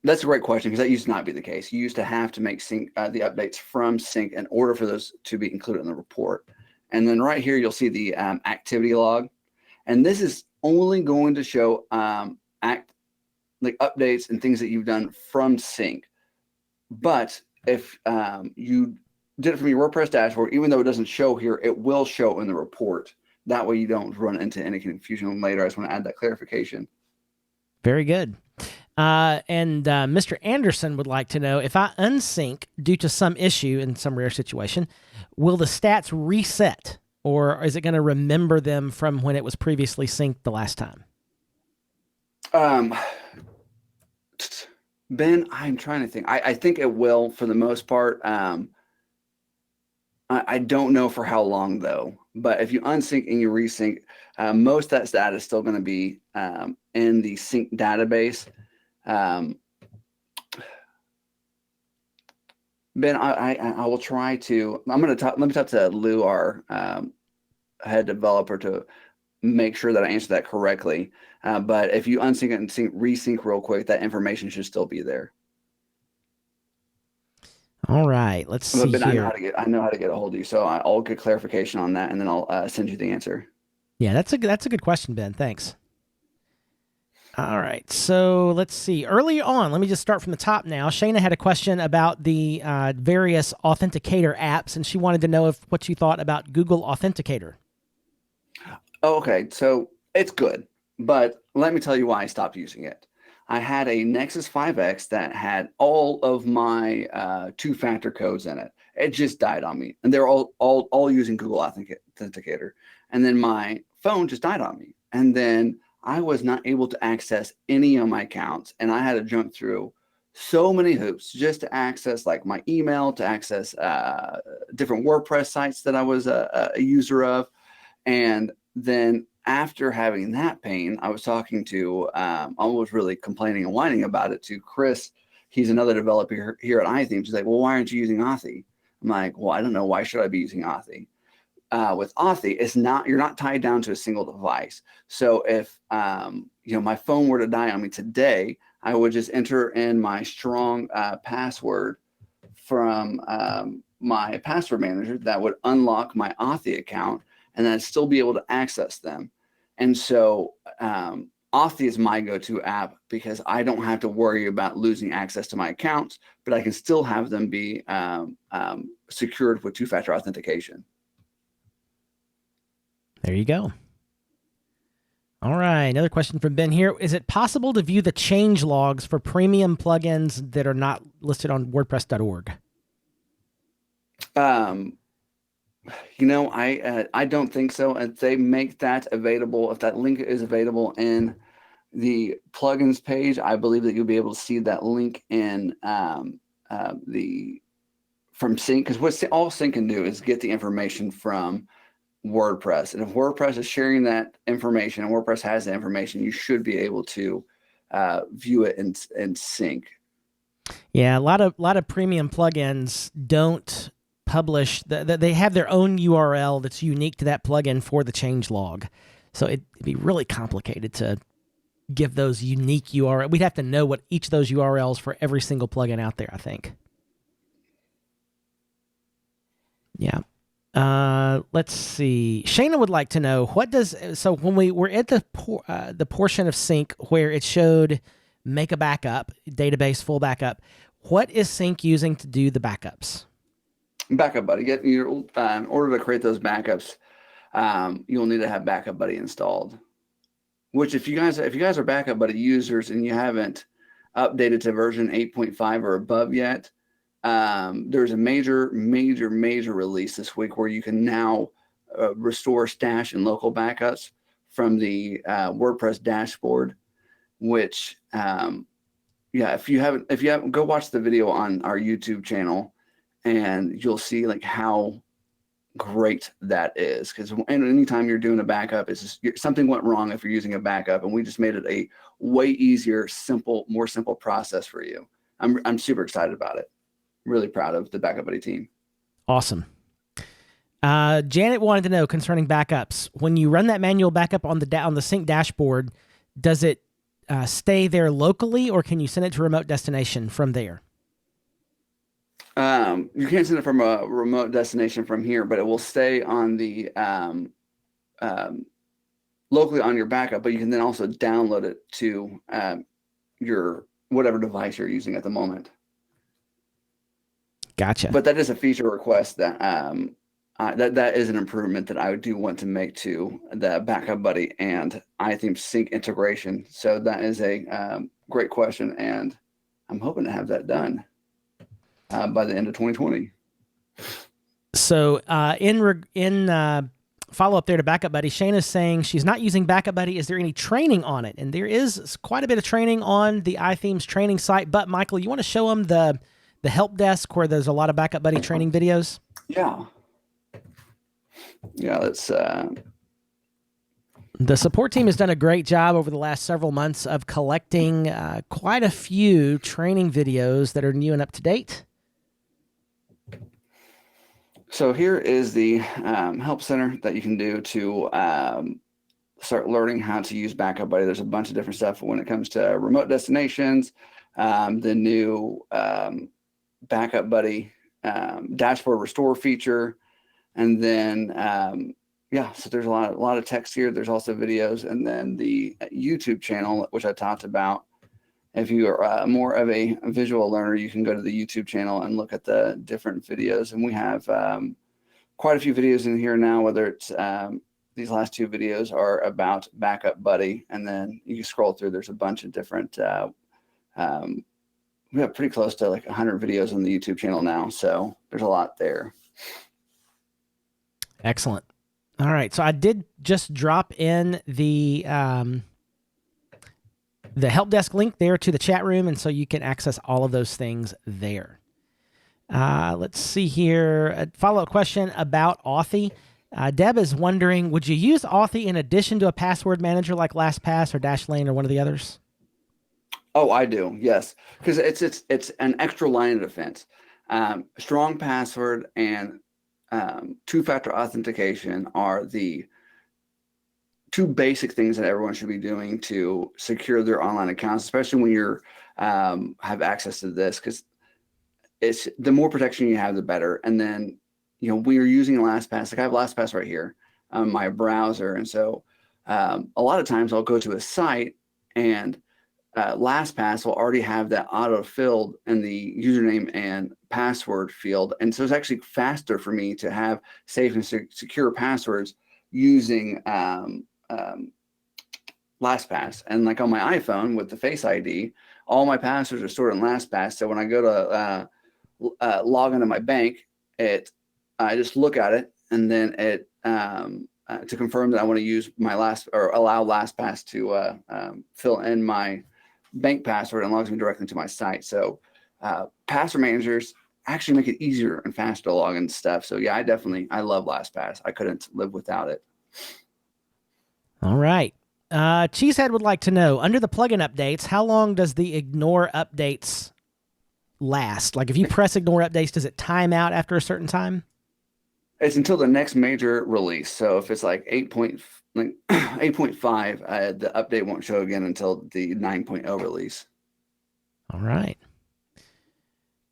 that's a great question because that used to not be the case. You used to have to make sync the updates from sync in order for those to be included in the report. And then right here, you'll see the activity log, and this is only going to show like updates and things that you've done from sync. But if you did it from your WordPress dashboard, even though it doesn't show here, it will show in the report. That way you don't run into any confusion later. I just want to add that clarification. Very good. And Mr. Anderson would like to know, if I unsync due to some issue in some rare situation, will the stats reset, or is it going to remember them from when it was previously synced the last time? Ben, I'm trying to think. I think it will for the most part. I don't know for how long though, but if you unsync and you resync, most of that data is still going to be in the sync database. Ben, I will try to. I'm going to talk. Let me talk to Lou, our head developer, to make sure that I answer that correctly. But if you unsync it and resync real quick, that information should still be there. All right, let's see Ben, here. I know how to get a hold of you, so I'll get clarification on that, and then I'll send you the answer. Yeah, that's a good question, Ben. Thanks. All right, so let's see. Early on, let me just start from the top now. Shayna had a question about the various authenticator apps, and she wanted to know what you thought about Google Authenticator. Oh, okay, so it's good, but let me tell you why I stopped using it. I had a Nexus 5X that had all of my two-factor codes in it. It just died on me, and they're all using Google Authenticator. And then my phone just died on me, and then I was not able to access any of my accounts, and I had to jump through so many hoops just to access like my email, to access different WordPress sites that I was a user of, and then after having that pain, I was talking to, I was really complaining and whining about it to Chris. He's another developer here at iThemes. He's like, well, why aren't you using Authy? I'm like, well, I don't know. Why should I be using Authy? With Authy, you're not tied down to a single device. So if, my phone were to die on me today, I would just enter in my strong password from my password manager that would unlock my Authy account, and then I'd still be able to access them. And so Authy is my go-to app because I don't have to worry about losing access to my accounts, but I can still have them be secured with two-factor authentication. There you go. All right, another question from Ben here. Is it possible to view the change logs for premium plugins that are not listed on WordPress.org? I don't think so. If they make that available, if that link is available in the plugins page, I believe that you'll be able to see that link in from sync, because what all sync can do is get the information from WordPress. And if WordPress is sharing that information and WordPress has the information, you should be able to view it in sync. Yeah, a lot of premium plugins don't publish they have their own URL that's unique to that plugin for the change log. So it'd be really complicated to give those unique URL. We'd have to know what each of those URLs for every single plugin out there, I think. Yeah. Let's see. Shayna would like to know so when we were at the portion of sync where it showed make a backup, database full backup, what is sync using to do the backups? Backup Buddy. In order to create those backups, you'll need to have Backup Buddy installed. Which, if you guys are Backup Buddy users and you haven't updated to version 8.5 or above yet, there's a major release this week where you can now restore stash and local backups from the WordPress dashboard. Which, if you haven't, go watch the video on our YouTube channel, and you'll see like how great that is, because anytime you're doing a backup, it's just something went wrong if you're using a backup, and we just made it a way easier, more simple process for you. I'm super excited about it. Really proud of the Backup Buddy team. Awesome. Janet wanted to know concerning backups. When you run that manual backup on the sync dashboard, does it stay there locally, or can you send it to a remote destination from there? You can't send it from a remote destination from here, but it will stay on the locally on your backup. But you can then also download it to your whatever device you're using at the moment. Gotcha. But that is a feature request that that is an improvement that I do want to make to the Backup Buddy and iThemes sync integration. So that is a great question, and I'm hoping to have that done by the end of 2020. So in follow up there to Backup Buddy, Shayna's saying she's not using Backup Buddy. Is there any training on it? And there is quite a bit of training on the iThemes training site. But Michael, you want to show them the help desk where there's a lot of Backup Buddy training videos? Yeah. Yeah, let's. The support team has done a great job over the last several months of collecting quite a few training videos that are new and up to date. So here is the help center that you can do to start learning how to use Backup Buddy. There's a bunch of different stuff when it comes to remote destinations, the new Backup Buddy dashboard restore feature, and then yeah, so there's a lot of text here. There's also videos, and then the YouTube channel, which I talked about. If you are more of a visual learner, you can go to the YouTube channel and look at the different videos. And we have quite a few videos in here now, whether it's these last two videos are about Backup Buddy. And then you can scroll through, there's a bunch of different, we have pretty close to like 100 videos on the YouTube channel now. So there's a lot there. Excellent. All right. So I did just drop in the help desk link there to the chat room, and so you can access all of those things there. Let's see here. A follow-up question about Authy. Deb is wondering, would you use Authy in addition to a password manager like LastPass or Dashlane or one of the others? Oh, I do. Yes, because it's an extra line of defense. Strong password and two-factor authentication are the two basic things that everyone should be doing to secure their online accounts, especially when you're have access to this, because it's the more protection you have, the better. And then, you know, we are using LastPass. Like I have LastPass right here on my browser, and so a lot of times I'll go to a site and LastPass will already have that auto-filled in the username and password field, and so it's actually faster for me to have safe and secure passwords using LastPass. And like on my iPhone with the Face ID, all my passwords are stored in LastPass. So when I go to log into my bank, I just look at it, and then it to confirm that I want to use my allow LastPass to fill in my bank password, and logs me directly to my site. So password managers actually make it easier and faster to log into stuff. So yeah, I love LastPass. I couldn't live without it. All right. Cheesehead would like to know, under the plugin updates, how long does the ignore updates last? Like if you press ignore updates, does it time out after a certain time? It's until the next major release. So if it's like 8.5, the update won't show again until the 9.0 release. All right.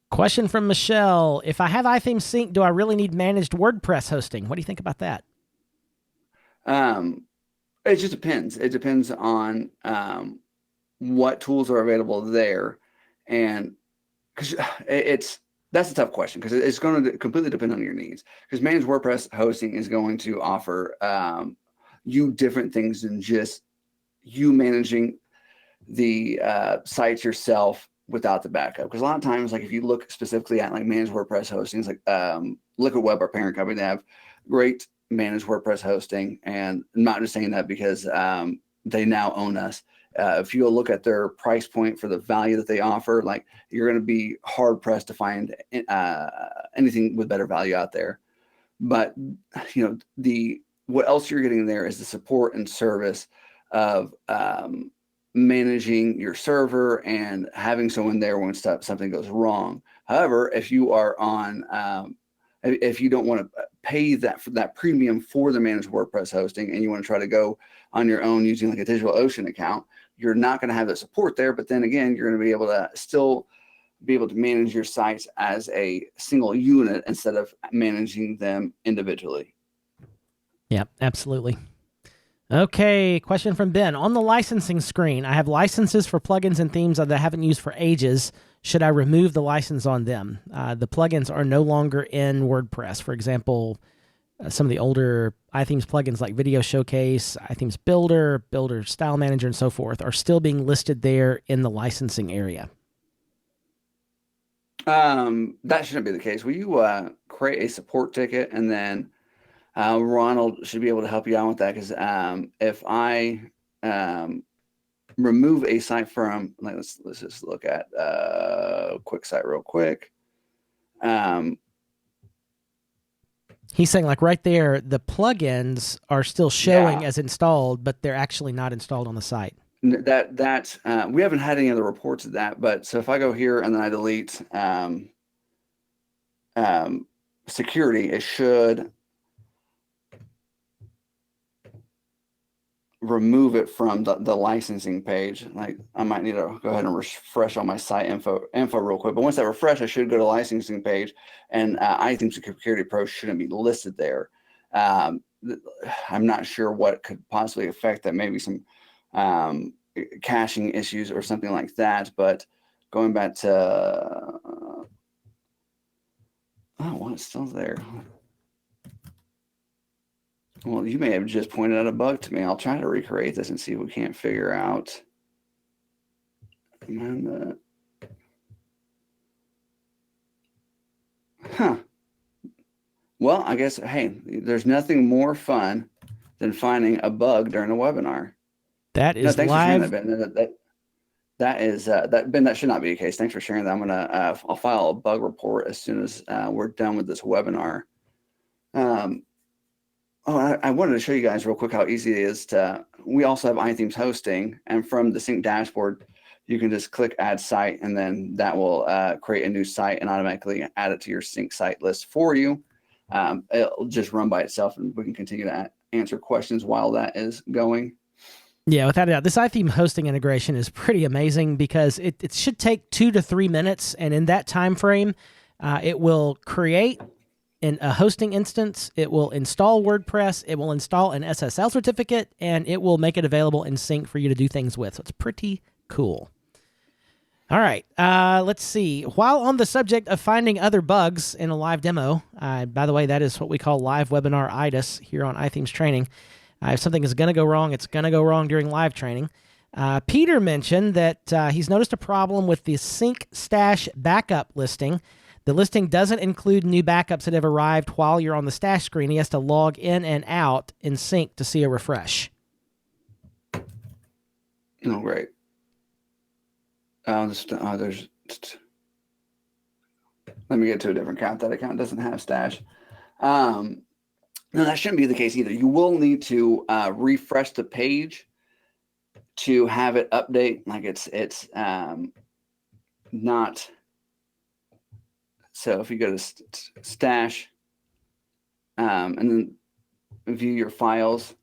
Question from Michelle. If I have iThemes Sync, do I really need managed WordPress hosting? What do you think about that? It just depends. It depends on what tools are available there. And because that's a tough question, because it's going to completely depend on your needs. Because managed WordPress hosting is going to offer you different things than just you managing the sites yourself without the backup. Because a lot of times, like if you look specifically at like managed WordPress hosting, it's like Liquid Web, our parent company, they have great managed WordPress hosting. And I'm not just saying that because they now own us. If you look at their price point for the value that they offer, like you're going to be hard pressed to find anything with better value out there. But what else you're getting there is the support and service of managing your server and having someone there when something goes wrong. However, if you are on if you don't want to pay that premium for the managed WordPress hosting and you want to try to go on your own using like a DigitalOcean account, you're not going to have that support there. But then again, you're going to be able to still be able to manage your sites as a single unit instead of managing them individually. Yeah, absolutely. Okay, question from Ben. On the licensing screen, I have licenses for plugins and themes that I haven't used for ages. Should I remove the license on them? The plugins are no longer in WordPress. For example, some of the older iThemes plugins like Video Showcase, iThemes Builder, Builder Style Manager, and so forth are still being listed there in the licensing area. That shouldn't be the case. Will you create a support ticket, and then Ronald should be able to help you out with that, because if I remove a site from, like, let's just look at quick site real quick. He's saying, like, right there, the plugins are still showing as installed, but they're actually not installed on the site. That we haven't had any other reports of that, but so if I go here and then I delete security, it should remove it from the licensing page. Like, I might need to go ahead and refresh on my site info real quick, but once I refresh, I should go to licensing page, and iThemes Security Pro shouldn't be listed there. I'm not sure what could possibly affect that, maybe some caching issues or something like that. But going back to well, it's still there. Well, you may have just pointed out a bug to me. I'll try to recreate this and see if we can't figure out. Well, I guess, hey, there's nothing more fun than finding a bug during a webinar. That is thanks live. For sharing that, Ben. That is Ben. That should not be the case. Thanks for sharing that. I'm gonna I'll file a bug report as soon as we're done with this webinar. I wanted to show you guys real quick how easy it is to. We also have iThemes hosting, and from the sync dashboard, you can just click add site, and then that will create a new site and automatically add it to your sync site list for you. It'll just run by itself, and we can continue to answer questions while that is going. Yeah, without a doubt. This iTheme hosting integration is pretty amazing, because it should take 2 to 3 minutes, and in that time frame, it will create a hosting instance, it will install WordPress, it will install an SSL certificate, and it will make it available in sync for you to do things with. So it's pretty cool. All right, let's see. While on the subject of finding other bugs in a live demo, by the way, that is what we call live webinar itis here on iThemes Training. If something is going to go wrong, it's going to go wrong during live training. Peter mentioned that he's noticed a problem with the sync stash backup listing. The listing doesn't include new backups that have arrived while you're on the stash screen. He has to log in and out in sync to see a refresh. Oh, great. Let me get to a different account. That account doesn't have stash. No, that shouldn't be the case either. You will need to refresh the page to have it update. Like it's not. So if you go to stash and then view your files,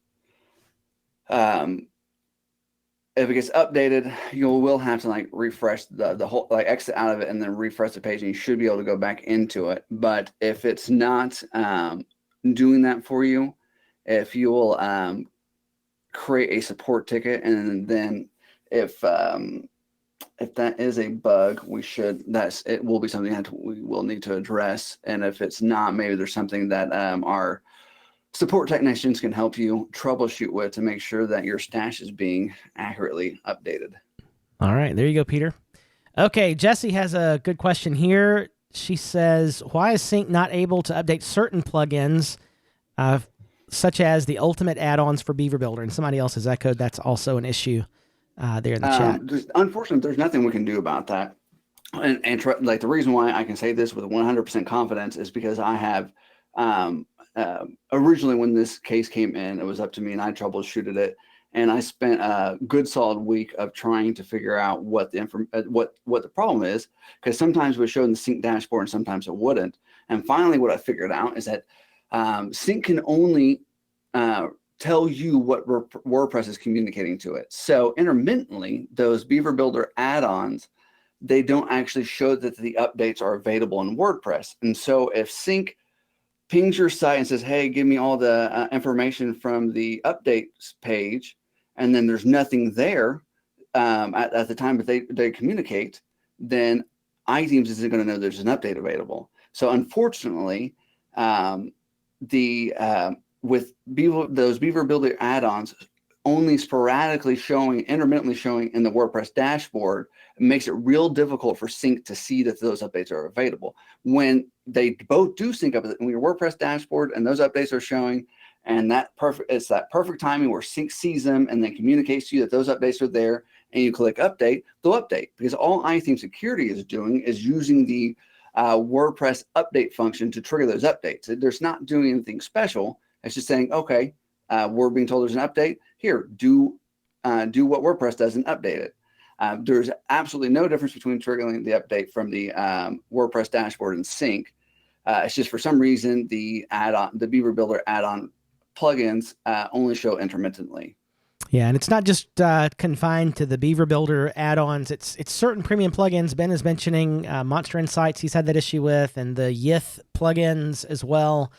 if it gets updated, you will have to like refresh the whole, like exit out of it and then refresh the page, and you should be able to go back into it. But if it's not doing that for you, if you will create a support ticket, and then if that is a bug, it will be something that we will need to address. And if it's not, maybe there's something that our support technicians can help you troubleshoot with to make sure that your stash is being accurately updated. All right, there you go, Peter. Okay, Jessie has a good question here. She says, why is Sync not able to update certain plugins, such as the ultimate add-ons for Beaver Builder? And somebody else has echoed that's also an issue there in the chat. Unfortunately, there's nothing we can do about that. And like the reason why I can say this with 100% confidence is because I have originally when this case came in, it was up to me and I troubleshooted it. And I spent a good solid week of trying to figure out what the problem is, because sometimes it would show in the sync dashboard and sometimes it wouldn't. And finally, what I figured out is that sync can only tell you what WordPress is communicating to it. So intermittently, those Beaver Builder add-ons, they don't actually show that the updates are available in WordPress. And so if sync pings your site and says, hey, give me all the information from the updates page, and then there's nothing there at the time that they communicate, then iThemes isn't going to know there's an update available. So unfortunately, with those Beaver Builder add-ons only sporadically showing, intermittently showing in the WordPress dashboard, it makes it real difficult for sync to see that those updates are available. When they both do sync up in your WordPress dashboard and those updates are showing, and it's that perfect timing where sync sees them and then communicates to you that those updates are there, and you click update, they'll update, because all iThemes security is doing is using the WordPress update function to trigger those updates. There's not doing anything special. It's just saying, okay, we're being told there's an update. Here, do what WordPress does and update it. There's absolutely no difference between triggering the update from the WordPress dashboard and sync. It's just for some reason the Beaver Builder add-on plugins only show intermittently. Yeah, and it's not just confined to the Beaver Builder add-ons. It's certain premium plugins. Ben is mentioning Monster Insights. He's had that issue with, and the Yith plugins as well.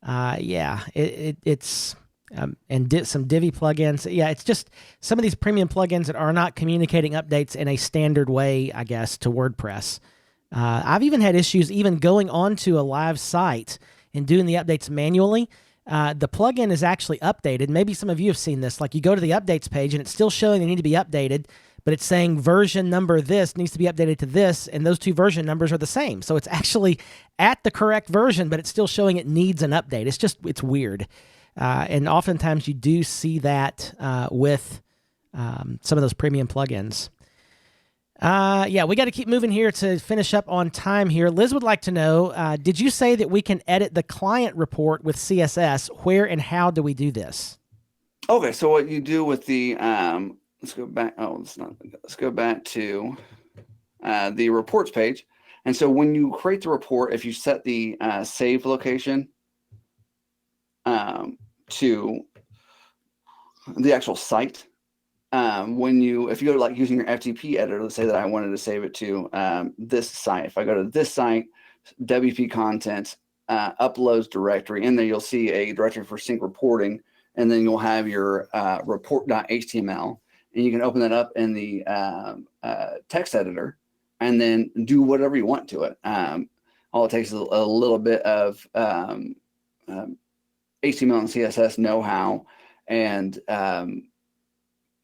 It's some Divi plugins. Yeah, it's just some of these premium plugins that are not communicating updates in a standard way, I guess, to WordPress. I've even had issues even going onto a live site and doing the updates manually. The plugin is actually updated. Maybe some of you have seen this. Like, you go to the updates page and it's still showing they need to be updated, but it's saying version number this needs to be updated to this, and those two version numbers are the same. So it's actually at the correct version, but it's still showing it needs an update. It's weird. And oftentimes you do see that with some of those premium plugins. We got to keep moving here to finish up on time here. Liz would like to know, did you say that we can edit the client report with CSS? Where and how do we do this? Okay, so what you do with the, let's go back. Let's go back to the reports page. And so when you create the report, if you set the save location to the actual site, if you go to, like, using your FTP editor, let's say that I wanted to save it to this site. If I go to this site, WP content, uploads directory, in there you'll see a directory for sync reporting, and then you'll have your report.html, and you can open that up in the text editor and then do whatever you want to it. All it takes is a little bit of HTML and CSS know-how, and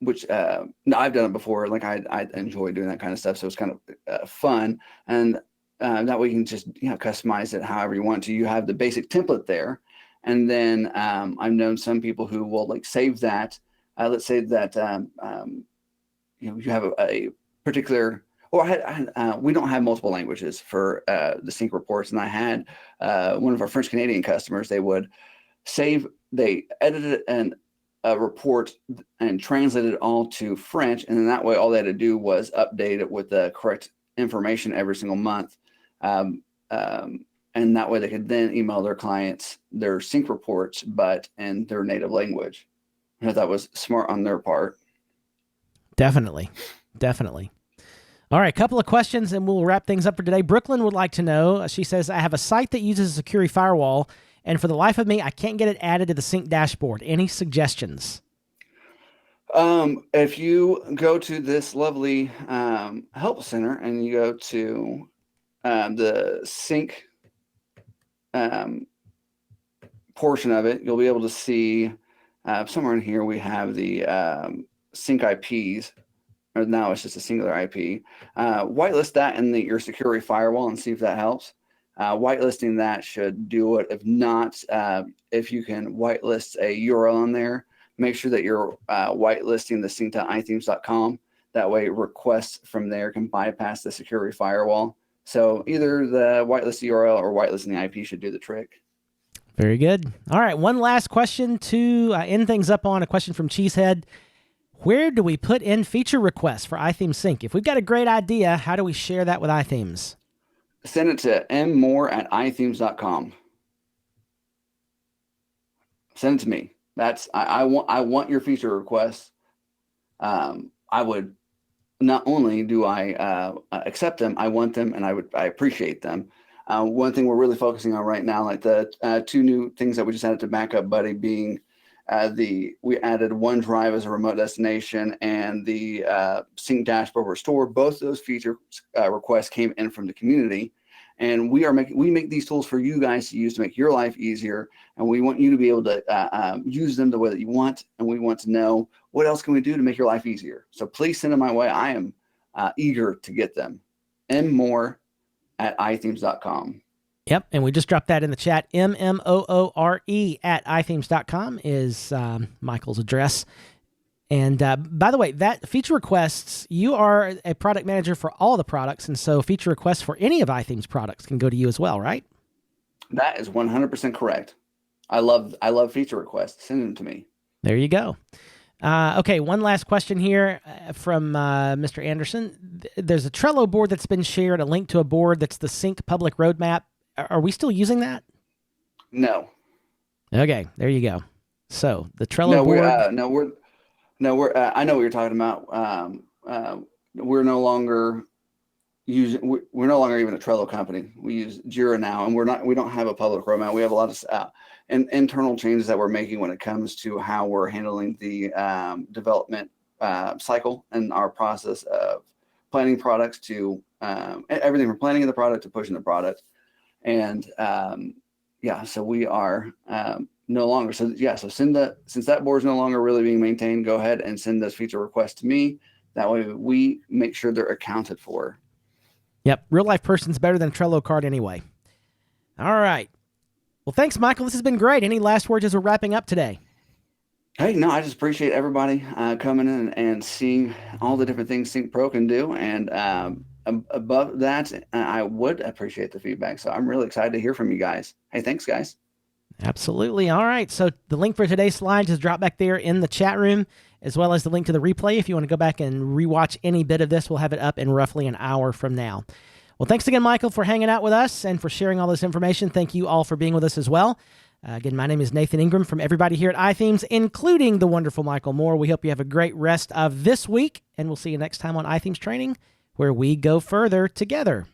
which I've done it before. Like, I enjoy doing that kind of stuff, so it's kind of fun, and that way you can just customize it however you want to. You have the basic template there, and then I've known some people who will, like, save that. Let's say that you have a particular, or we don't have multiple languages for the sync reports, and I had one of our French Canadian customers. They edited a report and translated it all to French, and then that way all they had to do was update it with the correct information every single month, and that way they could then email their clients their sync reports, but in their native language. I thought that was smart on their part. Definitely. All right, a couple of questions and we'll wrap things up for today. Brooklyn would like to know, she says, I have a site that uses a security firewall, and for the life of me, I can't get it added to the sync dashboard. Any suggestions? If you go to this lovely help center and you go to the sync portion of it, you'll be able to see somewhere in here we have the sync IPs. Or now it's just a singular IP. Whitelist that in your security firewall and see if that helps. Whitelisting that should do it. If not, if you can whitelist a URL in there, make sure that you're whitelisting the sync.ithemes.com. That way requests from there can bypass the security firewall. So either the whitelist URL or whitelisting the IP should do the trick. Very good. All right, one last question to end things up on, a question from Cheesehead. Where do we put in feature requests for iThemes Sync? If we've got a great idea, how do we share that with iThemes? Send it to mmore@ithemes.com. Send it to me. I want your feature requests. I would not only do I accept them, I want them, and I appreciate them. One thing we're really focusing on right now, like the two new things that we just added to Backup Buddy, being we added OneDrive as a remote destination and the sync dashboard restore. Both of those feature requests came in from the community, and we make these tools for you guys to use to make your life easier. And we want you to be able to use them the way that you want, and we want to know what else can we do to make your life easier. So please send them my way. I am eager to get them. mmore@ithemes.com. Yep, and we just dropped that in the chat. MMOORE@ithemes.com is Michael's address. And by the way, that feature requests, you are a product manager for all the products, and so feature requests for any of iThemes products can go to you as well, right? That is 100% correct. I love feature requests. Send them to me. There you go. Okay, one last question here from Mr. Anderson. There's a Trello board that's been shared, a link to a board that's the Sync public roadmap. Are we still using that? No. Okay, there you go. So the Trello board. I know what you're talking about. We're no longer we're no longer even a Trello company. We use Jira now, and we don't have a public roadmap. We have a lot of internal changes that we're making when it comes to how we're handling the development cycle and our process of planning products to everything from planning of the product to pushing the product. And so we are no longer. So since that board is no longer really being maintained, go ahead and send those feature requests to me. That way we make sure they're accounted for. Yep. Real life person's better than a Trello card anyway. All right. Well, thanks, Michael. This has been great. Any last words as we're wrapping up today? Hey, no, I just appreciate everybody coming in and seeing all the different things Sync Pro can do. And above that, I would appreciate the feedback. So I'm really excited to hear from you guys. Hey, thanks, guys. Absolutely. All right. So the link for today's slides is dropped back there in the chat room, as well as the link to the replay. If you want to go back and rewatch any bit of this, we'll have it up in roughly an hour from now. Well, thanks again, Michael, for hanging out with us and for sharing all this information. Thank you all for being with us as well. Again, my name is Nathan Ingram from everybody here at iThemes, including the wonderful Michael Moore. We hope you have a great rest of this week, and we'll see you next time on iThemes Training, where we go further together.